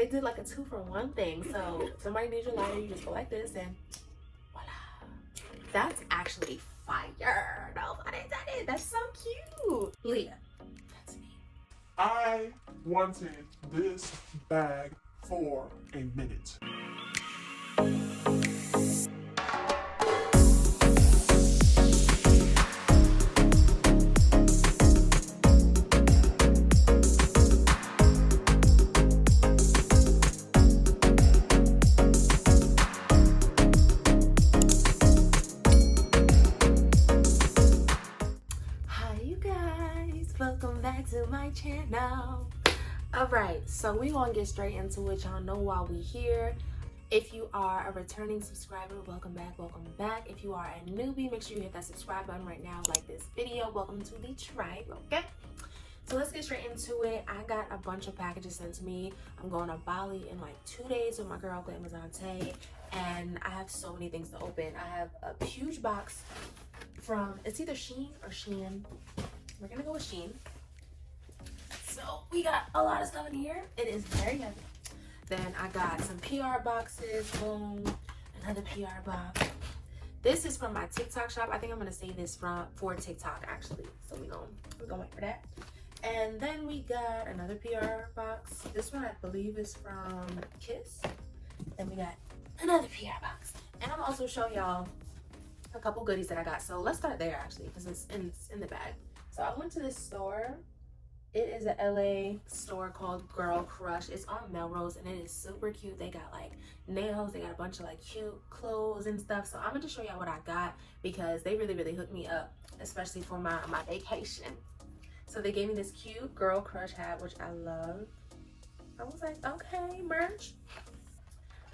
they did like a 2-for-1 thing. So somebody needs your lighter, you just go like this and voila. That's actually fire. Nobody did it. That's so cute. LeA, that's me. I wanted this bag for a minute. Welcome back to my channel. All right, so we gonna get straight into it. Y'all know why we here. If you are a returning subscriber, welcome back, welcome back. If you are a newbie, make sure you hit that subscribe button right now, like this video. Welcome to the tribe. Okay, so let's get straight into it. I got a bunch of packages sent to me. I'm going to Bali in like 2 days with my girl Glamazante, and I have so many things to open. I have a huge box from, it's either Shein or Shein. We're gonna go with Shein. So we got a lot of stuff in here. It is very heavy. Then I got some PR boxes. Boom. Another PR box. This is from my TikTok shop. I think I'm gonna save this for TikTok actually. So we're gonna wait for that. And then we got another PR box. This one I believe is from Kiss. Then we got another PR box. And I'm also showing y'all a couple goodies that I got. So let's start there actually, because it's in the bag. So I went to this store. It is a LA store called Girl Crush. It's on Melrose and it is super cute. They got like nails. They got a bunch of like cute clothes and stuff. So I'm going to show y'all what I got because they really hooked me up, especially for my vacation. So they gave me this cute Girl Crush hat, which I love. I was like, okay, merch.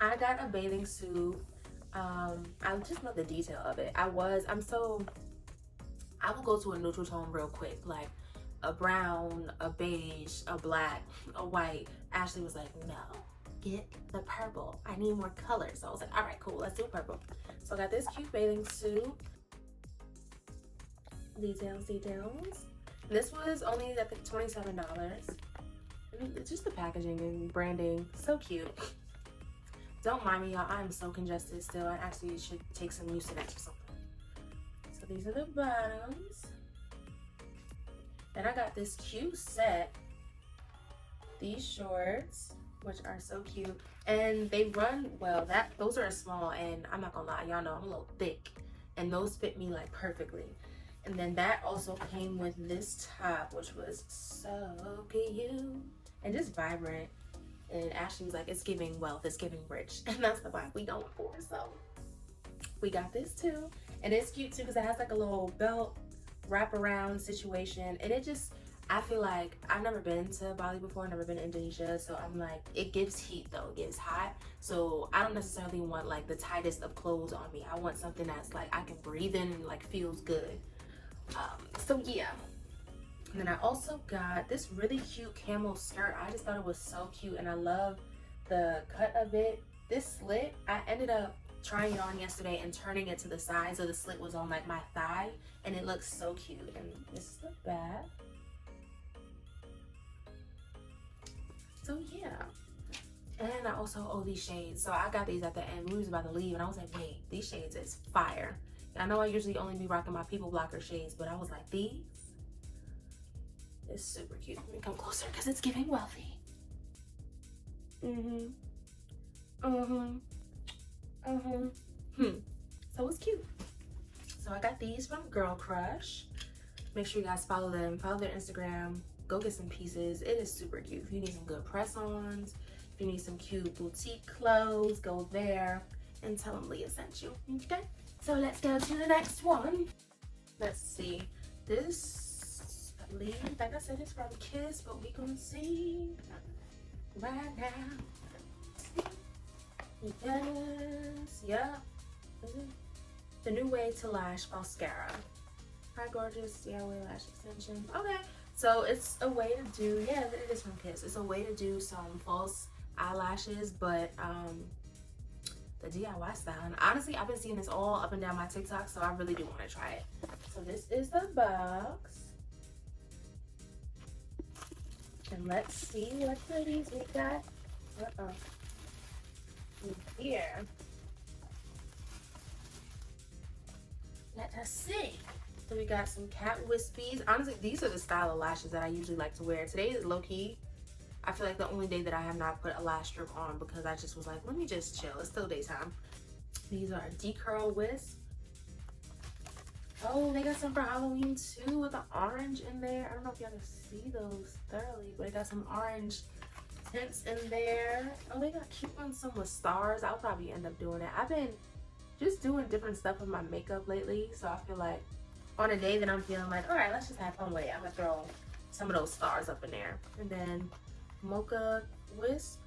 I got a bathing suit. I just love the detail of it. I will go to a neutral tone real quick, like a brown, a beige, a black, a white. Ashley was like, no, get the purple. I need more color. So I was like, all right, cool, let's do purple. So I got this cute bathing suit. Details. This was only at the $27. It's just the packaging and branding, so cute. Don't mind me, y'all, I'm so congested still. I actually should take some Mucinex or something. So these are the bottoms. Then I got this cute set. These shorts, which are so cute. And they run well. Those are small, and I'm not gonna lie, y'all know I'm a little thick. And those fit me like perfectly. And then that also came with this top, which was so cute. And just vibrant. And Ashley was like, it's giving wealth, it's giving rich. And that's the vibe we going for. So we got this too. And it's cute too because it has like a little belt wraparound situation. And it just, I feel like, I've never been to Bali before, never been to Indonesia. So I'm like, it gives heat though, it gives hot. So I don't necessarily want like the tightest of clothes on me. I want something that's like, I can breathe in and like feels good. So yeah. And then I also got this really cute camel skirt. I just thought it was so cute and I love the cut of it. This slit, I ended up trying it on yesterday and turning it to the side so the slit was on like my thigh and it looks so cute. And this is the back. So yeah. And I also owe these shades. So I got these at the end. We was about to leave and I was like, wait, these shades is fire. I know I usually only be rocking my people blocker shades, but I was like, these is super cute. Let me come closer because it's giving wealthy. So it's cute. So I got these from Girl Crush. Make sure you guys follow them, follow their Instagram, go get some pieces. It is super cute. If you need some good press-ons, if you need some cute boutique clothes, go there and tell them LeA sent you. Okay, so let's go to the next one. Let's see, this LeA, like I said, it's from Kiss, but we gonna see right now. Yes, yeah. The new way to lash mascara. Hi gorgeous, yeah, way lash extension. Okay, so it's a way to do, yeah, it is from Kiss. It's a way to do some false eyelashes, but the DIY style. And honestly, I've been seeing this all up and down my TikTok, so I really do want to try it. So this is the box. And let's see what goodies we got Here. Let us see. So we got some cat wispies. Honestly, these are the style of lashes that I usually like to wear. Today is low-key. I feel like the only day that I have not put a lash strip on because I just was like, let me just chill. It's still daytime. These are decurl wisps. Oh, they got some for Halloween too with the orange in there. I don't know if y'all can see those thoroughly, but they got some orange tints in there. Oh, they got cute ones, some with stars. I'll probably end up doing it. I've been just doing different stuff with my makeup lately, so I feel like on a day that I'm feeling like, all right, let's just have fun with it, I'm gonna throw some of those stars up in there. And then mocha wisp.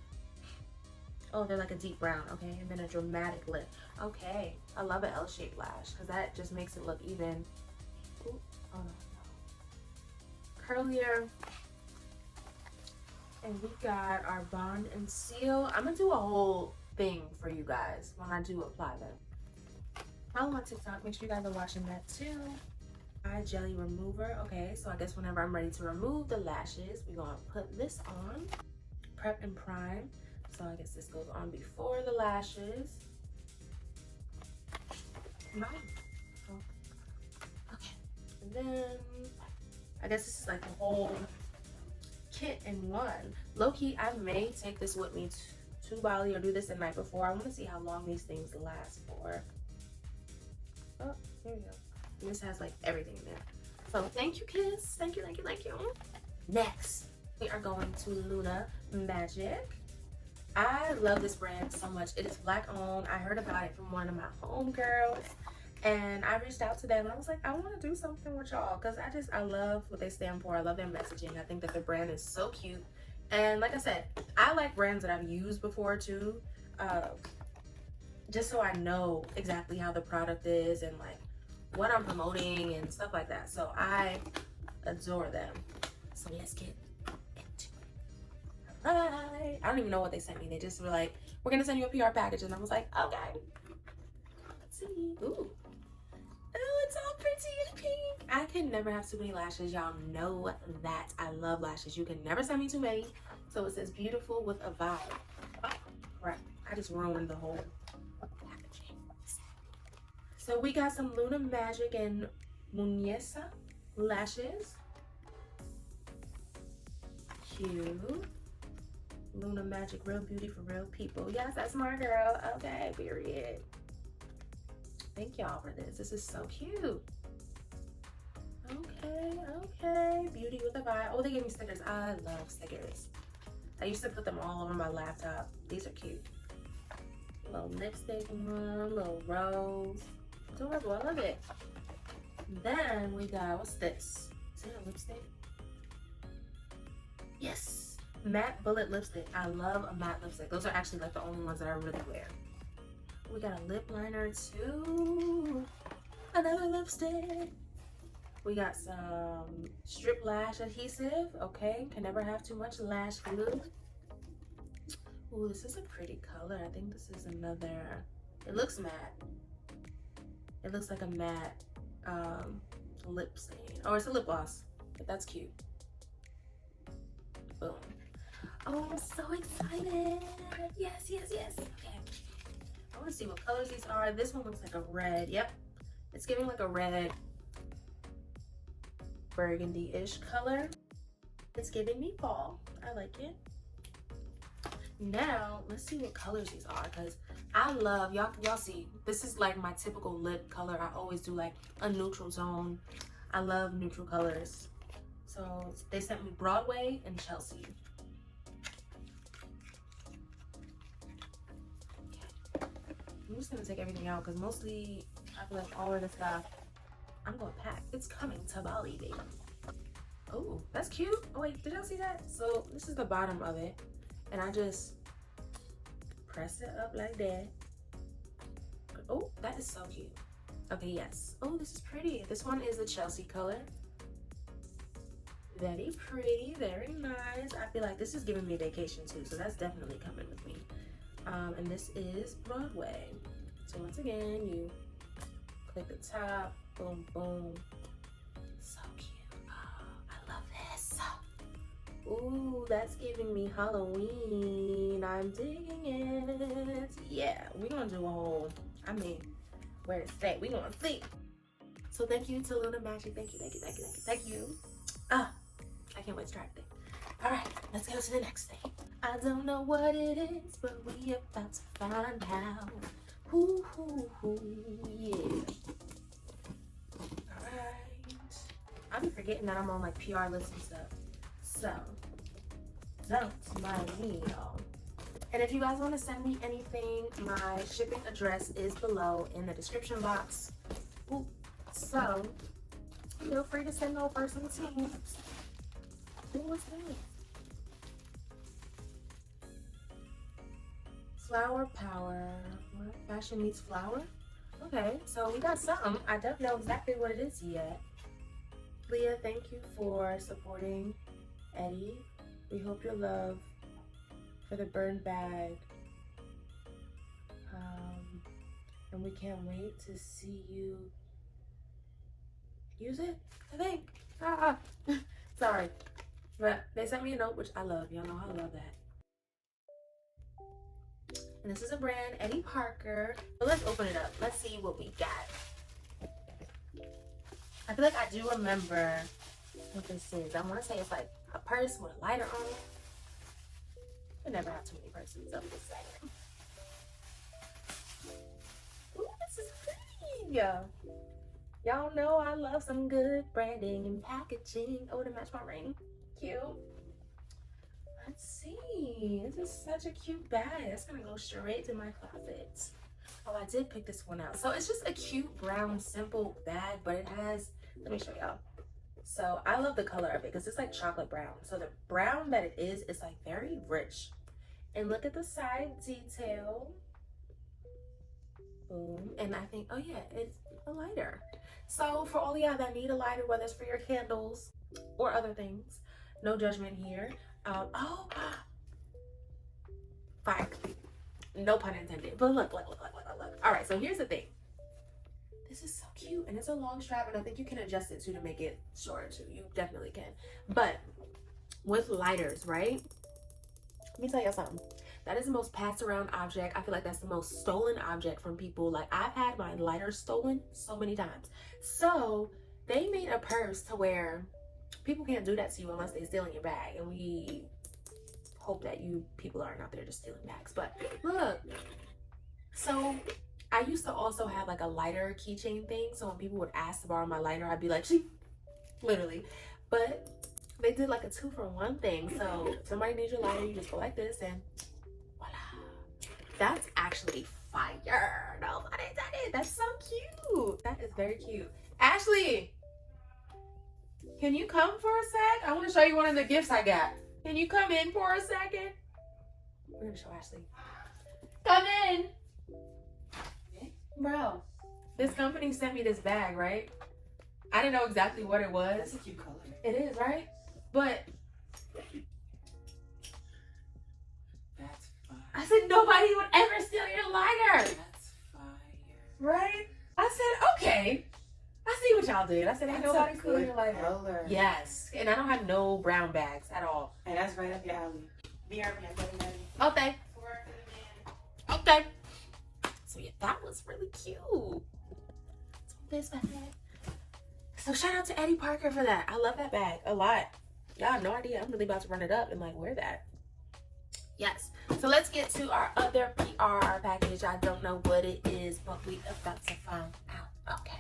Oh, they're like a deep brown, okay. And then a dramatic lip. Okay, I love an L-shaped lash because that just makes it look even, ooh, oh no, curlier. And we got our bond and seal. I'm gonna do a whole thing for you guys when I do apply them. Follow my TikTok, make sure you guys are watching that too. Eye jelly remover. Okay, so I guess whenever I'm ready to remove the lashes, we're gonna put this on. Prep and prime. So I guess this goes on before the lashes. Oh, okay. And then I guess this is like a whole kit in one. Low-key, I may take this with me to Bali or do this the night before. I want to see how long these things last for. Oh, here we go. And this has like everything in there. So thank you, Kiss. Thank you, thank you, thank you. Next, we are going to LeA Magic. I love this brand so much. It is Black owned. I heard about it from one of my homegirls and I reached out to them and I was like, I want to do something with y'all because I love what they stand for. I love their messaging. I think that the brand is so cute. And like I said, I like brands that I've used before too, just so I know exactly how the product is and like what I'm promoting and stuff like that. So I adore them. So let's get into it. Alright. I don't even know what they sent me. They just were like, we're gonna send you a PR package, and I was like, okay. Let's see. Ooh. Oh, it's all pretty and pink. I can never have too many lashes. Y'all know that. I love lashes. You can never send me too many. So it says beautiful with a vibe. Oh, right. I just ruined the whole packaging. So we got some LeA Magic and Muñesa lashes. Cute. LeA Magic, real beauty for real people. Yes, that's my girl. Okay, period. Thank y'all for this. This is so cute. Okay, okay. Beauty with a vibe. Oh, they gave me stickers. I love stickers. I used to put them all over my laptop. These are cute. Little lipstick one, little rose. Adorable. I love it. Then we got, what's this? Is it a lipstick? Yes. Matte bullet lipstick. I love a matte lipstick. Those are actually like the only ones that I really wear. We got a lip liner too. Another lipstick. We got some strip lash adhesive. Okay, can never have too much lash glue. Ooh, this is a pretty color. I think this is another, it looks matte. It looks like a matte lip stain. Oh, it's a lip gloss, but that's cute. Boom. Oh, I'm so excited. Yes, yes, yes. Okay. I want to see what colors these are. This one looks like a red. Yep. It's giving like a red burgundy-ish color. It's giving me fall. I like it. Now, let's see what colors these are because I love, y'all see, this is like my typical lip color. I always do like a neutral tone. I love neutral colors. So they sent me Broadway and Chelsea. I'm just gonna take everything out because mostly I feel like all of the stuff I'm gonna pack. It's coming to Bali, baby. Oh, that's cute. Oh wait, did y'all see that? So this is the bottom of it, and I just press it up like that. Oh, that is so cute. Okay, yes. Oh, this is pretty. This one is a Chelsea color. Very pretty, very nice. I feel like this is giving me vacation too, so that's definitely coming with me. And this is Broadway. So once again, you click the top, boom, boom. So cute. Oh, I love this. Ooh, that's giving me Halloween. I'm digging it. Yeah, we're gonna do a whole, I mean, where to stay. We're gonna see. So thank you to Luna Magic. Thank you, thank you, thank you, thank you, thank you. Ah, I can't wait to try it. All right, let's go to the next thing. I don't know what it is, but we about to find out. Ooh, yeah. All right. I be forgetting that I'm on like PR lists and stuff. So, don't mind me, y'all. And if you guys want to send me anything, my shipping address is below in the description box. Ooh. So, feel free to send over some teams. What's this? Flower power. What? Fashion meets flower? Okay, so we got something. I don't know exactly what it is yet. LeA, thank you for supporting Eddie. We hope your love for the burn bag. And we can't wait to see you use it, I think. Sorry. But they sent me a note, which I love. Y'all know I love that. And this is a brand, Eddie Parker. So let's open it up. Let's see what we got. I feel like I do remember what this is. I want to say it's like a purse with a lighter on it. I never have too many purses, I'm just saying. Ooh, this is pretty. Y'all know I love some good branding and packaging. Oh, to match my ring. Cute. Let's see. This is such a cute bag. It's gonna go straight to my closet. Oh, I did pick this one out. So it's just a cute brown simple bag, but it has, let me show y'all. So I love the color of it because it's like chocolate brown. So the brown that it is like very rich. And look at the side detail. Boom. And I think, oh yeah, it's a lighter. So for all y'all that need a lighter, whether it's for your candles or other things, no judgment here. Fine. No pun intended. But look. All right, so here's the thing. This is so cute, and it's a long strap, and I think you can adjust it too to make it shorter too. You definitely can. But with lighters, right? Let me tell you something. That is the most passed around object. I feel like that's the most stolen object from people. Like, I've had my lighter stolen so many times. So they made a purse to where people can't do that to you unless they steal in your bag. And we hope that you people aren't out there just stealing bags. But look. So I used to also have like a lighter keychain thing. So when people would ask to borrow my lighter, I'd be like, literally. But they did like a 2-for-1 thing. So if somebody needs your lighter, you just go like this and voila. That's actually fire. Nobody did it. That's so cute. That is very cute. Ashley, can you come for a sec? I want to show you one of the gifts I got. Can you come in for a second? We're going to show Ashley. Come in. Bro, this company sent me this bag, right? I didn't know exactly what it was. That's a cute color. It is, right? But that's fire. I said nobody would ever steal your lighter. That's fire. Right? I said, okay. I see what y'all did. I said, ain't nobody stealing your lighter. Color. Yes. And I don't have no brown bags at all. And that's right up your alley. BRB, I'm getting ready. Okay. Okay. So yeah, that was really cute. So this bag. So shout out to Eddie Parker for that. I love that bag a lot. Y'all have no idea. I'm really about to run it up and like wear that. Yes. So let's get to our other PR package. I don't know what it is, but we about to find out. Okay.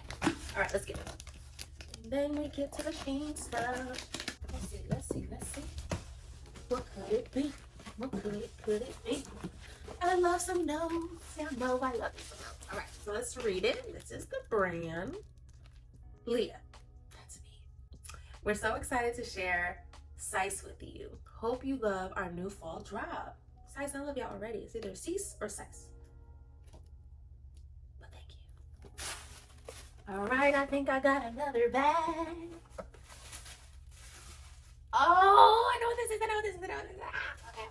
All right, let's get it. And then we get to the pink stuff. Let's see. What could it be? What could it be? I love some notes. Y'all know I love some notes. All right, so let's read it. This is the brand. LeA. That's me. We're so excited to share Sice with you. Hope you love our new fall drop. Sice, I love y'all already. It's either Cease or Sice. But thank you. All right, I think I got another bag. Oh, I know what this is. Okay.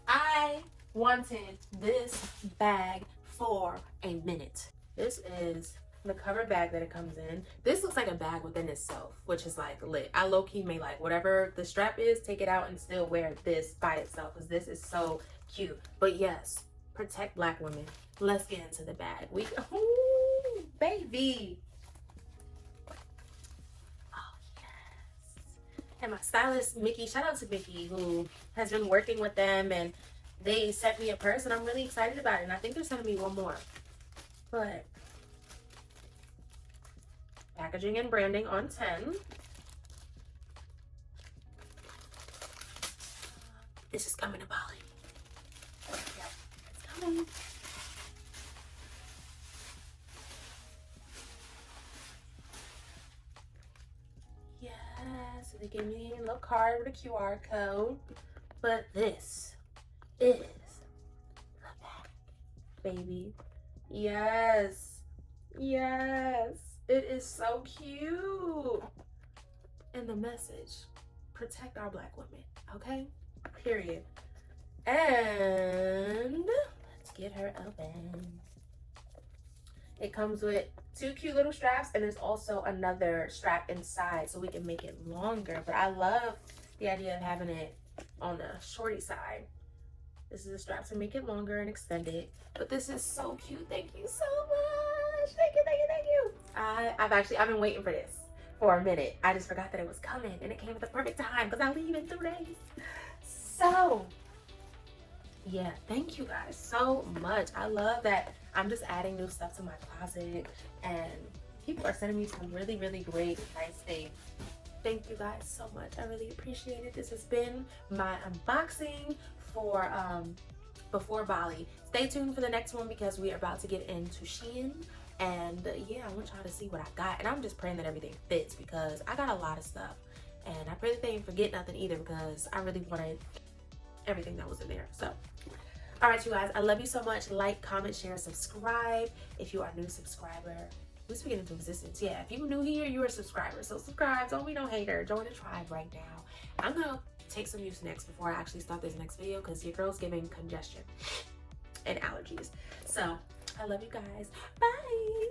I wanted this bag for a minute. This is the cover bag that it comes in. This looks like a bag within itself, which is like lit. I low-key may like whatever the strap is, take it out and still wear this by itself because this is so cute. But yes, protect Black women. Let's get into the bag. Ooh, baby. Oh yes. And my stylist Mickey, shout out to Mickey, who has been working with them, and they sent me a purse and I'm really excited about it. And I think they're sending me one more. But packaging and branding on 10. This is coming to Bali. Yep, it's coming. Yes, so they gave me a little card with a QR code. But this is the bag, baby. Yes. Yes. It is so cute. And the message, protect our Black women, okay? Period. And let's get her open. It comes with 2 cute little straps, and there's also another strap inside so we can make it longer. But I love the idea of having it on the shorty side. This is a strap to make it longer and extend it. But this is so cute. Thank you so much. Thank you, thank you, thank you. I've been waiting for this for a minute. I just forgot that it was coming, and it came at the perfect time because I leave in 2 days. So yeah, thank you guys so much. I love that I'm just adding new stuff to my closet, and people are sending me some really, really great, nice things. Thank you guys so much. I really appreciate it. This has been my unboxing for before Bali. Stay tuned for the next one because we are about to get into Shein. And yeah, I want y'all to see what I got. And I'm just praying that everything fits because I got a lot of stuff. And I pray that they didn't forget nothing either because I really wanted everything that was in there. So, all right, you guys, I love you so much. Like, comment, share, subscribe. If you are a new subscriber, let's begin into existence. Yeah, if you're new here, you're a subscriber. So subscribe, don't be no hater. Join the tribe right now. I'm gonna take some use next before I actually start this next video because your girl's giving congestion and allergies. So I love you guys. Bye.